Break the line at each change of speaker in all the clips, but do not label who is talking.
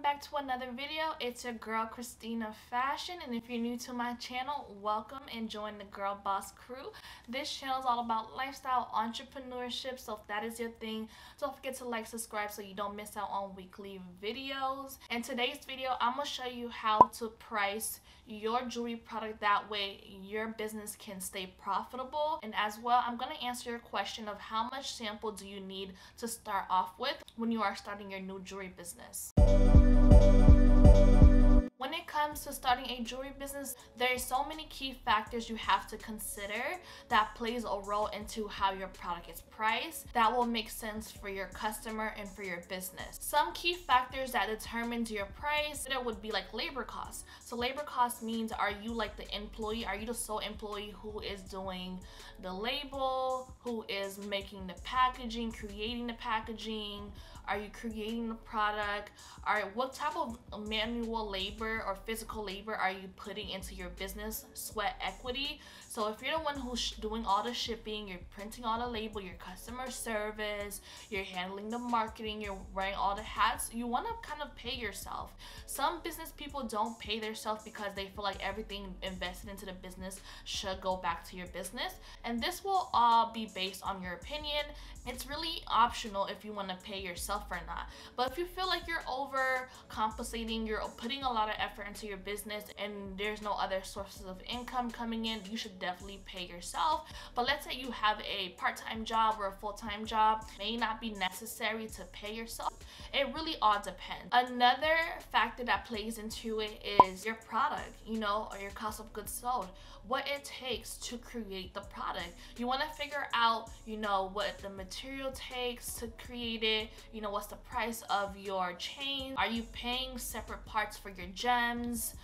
back to another video. It's your girl Christina Fashion, and if you're new to my channel, welcome and join the Girl Boss crew. This channel is all about lifestyle entrepreneurship, so if that is your thing, don't forget to like, subscribe so you don't miss out on weekly videos. In today's video, I'm gonna show you how to price your jewelry product, that way your business can stay profitable. And as well, I'm gonna answer your question of how much sample do you need to start off with when you are starting your new jewelry business. When it comes to starting a jewelry business, there are so many key factors you have to consider that plays a role into how your product is priced that will make sense for your customer and for your business. Some key factors that determines your price would be like labor costs. So labor costs means, are you like the employee? Are you the sole employee who is doing the label, who is making the packaging, creating the packaging? Are you creating the product? What type of manual labor or physical labor are you putting into your business? Sweat equity. So if you're the one who's doing all the shipping, you're printing all the label, your customer service, you're handling the marketing, you're wearing all the hats, you want to kind of pay yourself. Some business people don't pay themselves because they feel like everything invested into the business should go back to your business. And this will all be based on your opinion. It's really optional if you want to pay yourself or not. But if you feel like you're overcompensating, you're putting a lot of effort into your business and there's no other sources of income coming in, you should definitely pay yourself. But let's say you have a part-time job or a full-time job, may not be necessary to pay yourself. It really all depends. Another factor that plays into it is your product, or your cost of goods sold. What it takes to create the product. You want to figure out, what the material takes to create it. What's the price of your chain? Are you paying separate parts for your gems,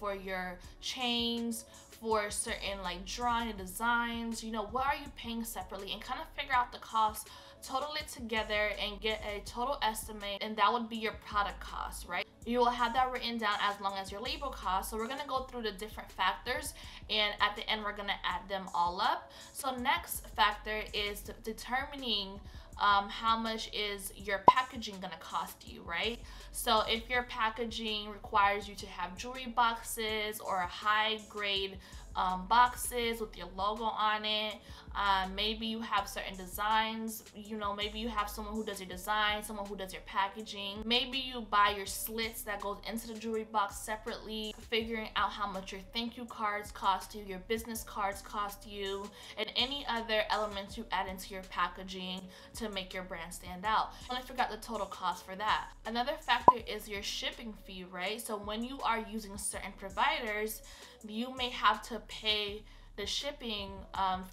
for your chains, for certain like drawing designs? What are you paying separately? And kind of figure out the cost, total it together and get a total estimate, and that would be your product cost, right? You will have that written down as long as your labor cost. So we're gonna go through the different factors, and at the end we're gonna add them all up. So next factor is determining how much is your packaging gonna cost you, right? So if your packaging requires you to have jewelry boxes or high grade boxes with your logo on it, maybe you have certain designs, maybe you have someone who does your design, someone who does your packaging, maybe you buy your slits that goes into the jewelry box separately, figuring out how much your thank you cards cost you, your business cards cost you, and any other elements you add into your packaging to make your brand stand out. And I forgot the total cost for that. Another factor is your shipping fee, right? So when you are using certain providers, you may have to pay the shipping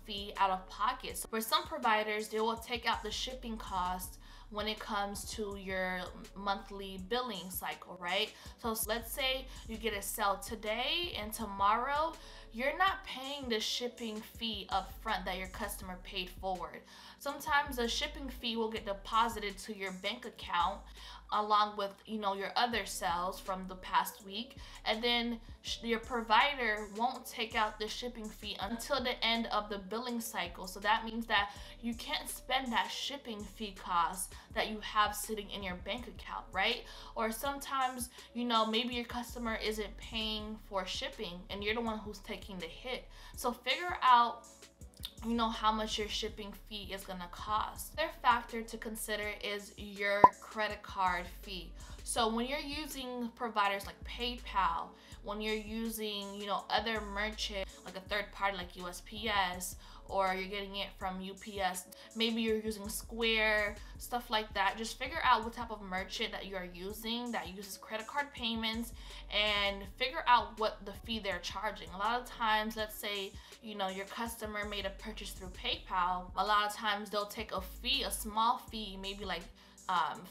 fee out of pocket. So for some providers, they will take out the shipping cost when it comes to your monthly billing cycle, right? So let's say you get a sale today and tomorrow, you're not paying the shipping fee up front that your customer paid forward. Sometimes the shipping fee will get deposited to your bank account along with your other sales from the past week, and then your provider won't take out the shipping fee until the end of the billing cycle. So that means that you can't spend that shipping fee cost that you have sitting in your bank account, right? Or sometimes maybe your customer isn't paying for shipping and you're the one who's taking the hit. So figure out how much your shipping fee is gonna cost. Another factor to consider is your credit card fee. So when you're using providers like PayPal, when you're using other merchant like a third party like USPS, or you're getting it from UPS, maybe you're using Square, stuff like that. Just figure out what type of merchant that you are using that uses credit card payments, and figure out what the fee they're charging. A lot of times, let's say your customer made a purchase through PayPal, a lot of times they'll take a fee, a small fee, maybe like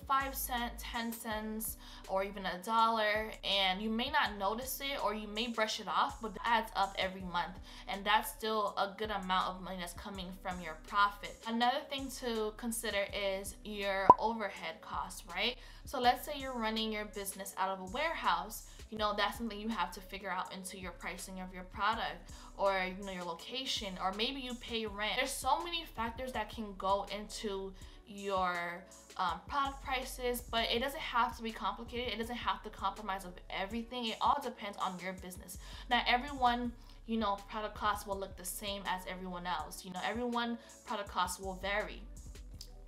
5 cents, 10 cents, or even $1, and you may not notice it or you may brush it off, but it adds up every month, and that's still a good amount of money that's coming from your profit. Another thing to consider is your overhead costs, right? So let's say you're running your business out of a warehouse, that's something you have to figure out into your pricing of your product, or your location, or maybe you pay rent. There's so many factors that can go into your product prices, but it doesn't have to be complicated. It doesn't have to compromise of everything. It all depends on your business. Not everyone, you know, product costs will look the same as everyone else. You know, everyone product costs will vary.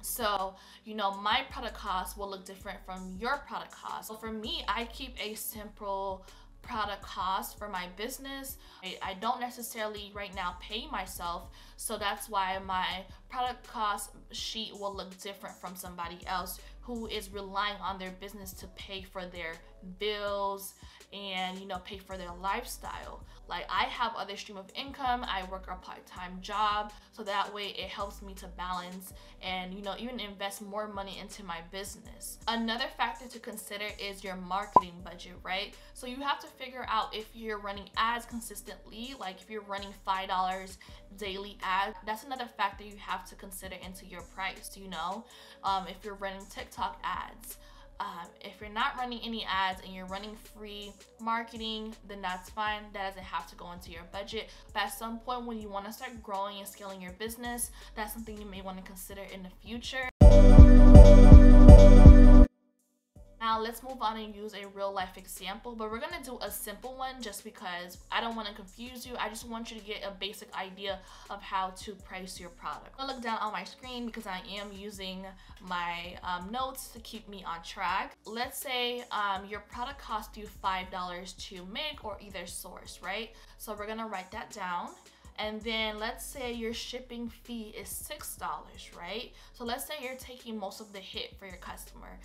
So, you know, my product costs will look different from your product costs. So for me, I keep a simple product cost for my business. I don't necessarily right now pay myself, so that's why my product cost sheet will look different from somebody else who is relying on their business to pay for their bills and, you know, pay for their lifestyle. Like, I have other stream of income. I work a part-time job, so that way it helps me to balance and, you know, even invest more money into my business. Another factor to consider is your marketing budget, right? So you have to figure out if you're running ads consistently, like if you're running $5 daily ads. That's another factor you have to consider into your price, you know? If you're running TikTok ads, if you're not running any ads and you're running free marketing, then that's fine. That doesn't have to go into your budget. But at some point when you want to start growing and scaling your business, that's something you may want to consider in the future. Now let's move on and use a real life example, but we're gonna do a simple one just because I don't want to confuse you. I just want you to get a basic idea of how to price your product. I'll look down on my screen because I am using my notes to keep me on track. Let's say your product costs you $5 to make or either source, right? So we're gonna write that down. And then let's say your shipping fee is $6, right? So let's say you're taking most of the hit for your customer.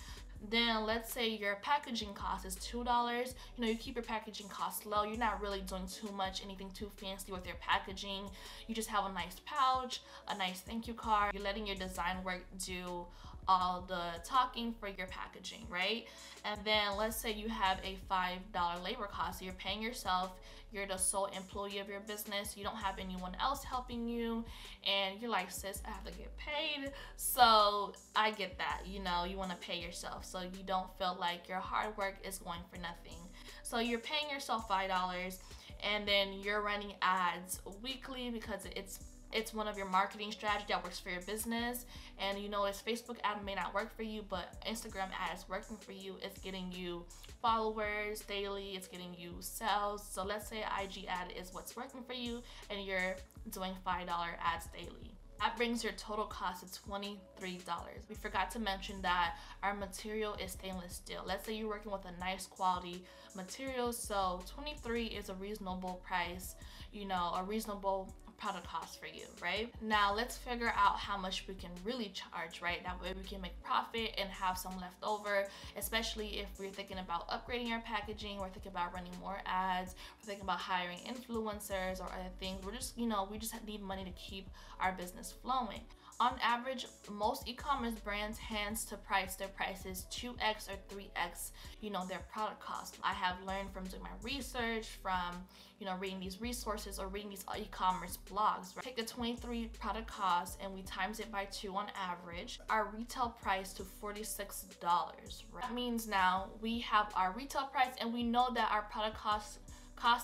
Then let's say your packaging cost is $2. You know, you keep your packaging costs low. You're not really doing too much, anything too fancy with your packaging. You just have a nice pouch, a nice thank you card. You're letting your design work do all the talking for your packaging, right? And then let's say you have a $5 labor cost. So you're paying yourself. You're the sole employee of your business. You don't have anyone else helping you. And you're like, sis, I have to get paid. So I get that, you know, you want to pay yourself so you don't feel like your hard work is going for nothing. So you're paying yourself $5 and then you're running ads weekly because it's one of your marketing strategies that works for your business. And you know, Facebook ad may not work for you, but Instagram ad is working for you. It's getting you followers daily, it's getting you sales. So let's say IG ad is what's working for you and you're doing $5 ads daily. That brings your total cost to $23. We forgot to mention that our material is stainless steel. Let's say you're working with a nice quality material, so $23 is a reasonable price, you know, a reasonable product cost for you, right? Now let's figure out how much we can really charge, right? That way we can make profit and have some left over, especially if we're thinking about upgrading our packaging, we're thinking about running more ads, we're thinking about hiring influencers or other things. We're just, you know, we just need money to keep our business flowing. On average, most e-commerce brands tends to price their prices 2x or 3x, you know, their product cost. I have learned from doing my research, from, you know, reading these resources or reading these e-commerce blogs. Right? Take the 23 product cost and we times it by 2 on average, our retail price to $46. Right? That means now we have our retail price and we know that our product cost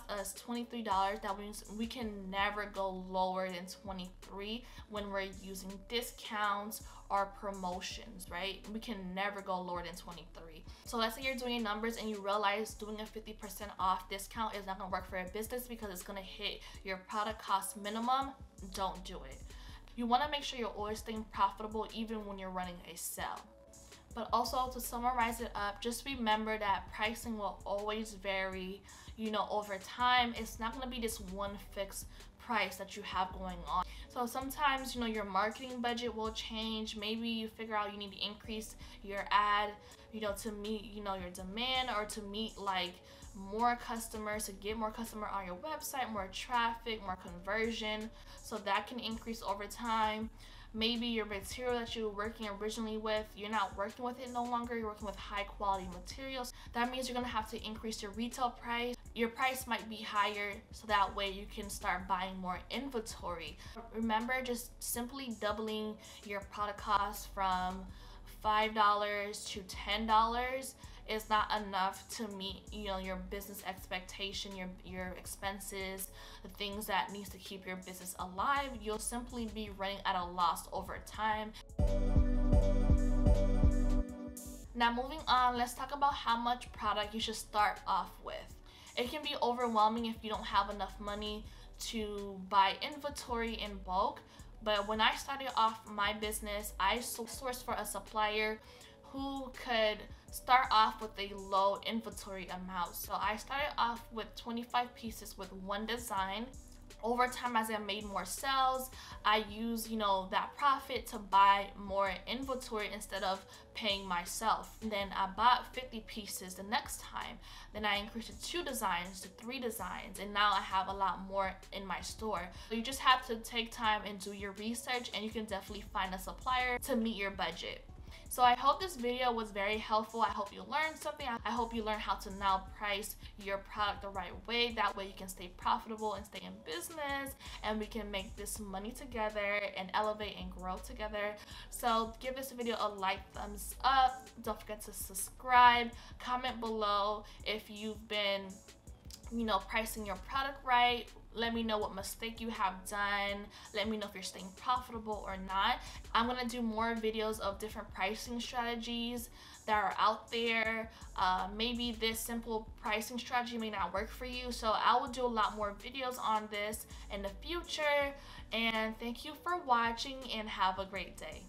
us $23. That means we can never go lower than 23 when we're using discounts or promotions, right? We can never go lower than 23. So let's say you're doing numbers and you realize doing a 50% off discount is not gonna work for your business because it's gonna hit your product cost minimum. Don't do it. You wanna make sure you're always staying profitable even when you're running a sale. But also, to summarize it up, just remember that pricing will always vary, you know, over time. It's not going to be this one fixed price that you have going on. So sometimes, you know, your marketing budget will change. Maybe you figure out you need to increase your ad, you know, to meet, you know, your demand or to meet like more customers, to get more customer on your website, more traffic, more conversion. So that can increase over time. Maybe your material that you were working originally with, you're not working with it no longer, you're working with high quality materials. That means you're gonna have to increase your retail price. Your price might be higher so that way you can start buying more inventory. Remember, just simply doubling your product cost from $5 to $10 is not enough to meet, you know, your business expectation, your expenses, the things that needs to keep your business alive. You'll simply be running at a loss over time. Now moving on, let's talk about how much product you should start off with. It can be overwhelming if you don't have enough money to buy inventory in bulk, but when I started off my business, I sourced for a supplier who could start off with a low inventory amount. So I started off with 25 pieces with one design. Over time, as I made more sales, I used, that profit to buy more inventory instead of paying myself. And then I bought 50 pieces the next time. Then I increased to 2 designs to 3 designs, and now I have a lot more in my store. So you just have to take time and do your research, and you can definitely find a supplier to meet your budget. So I hope this video was very helpful. I hope you learned something. I hope you learned how to now price your product the right way. That way you can stay profitable and stay in business, and we can make this money together and elevate and grow together. So give this video a like, thumbs up. Don't forget to subscribe. Comment below if you've been pricing your product right. Let me know what mistake you have done. Let me know if you're staying profitable or not. I'm gonna do more videos of different pricing strategies that are out there. Maybe this simple pricing strategy may not work for you, so I will do a lot more videos on this in the future. And thank you for watching, and have a great day.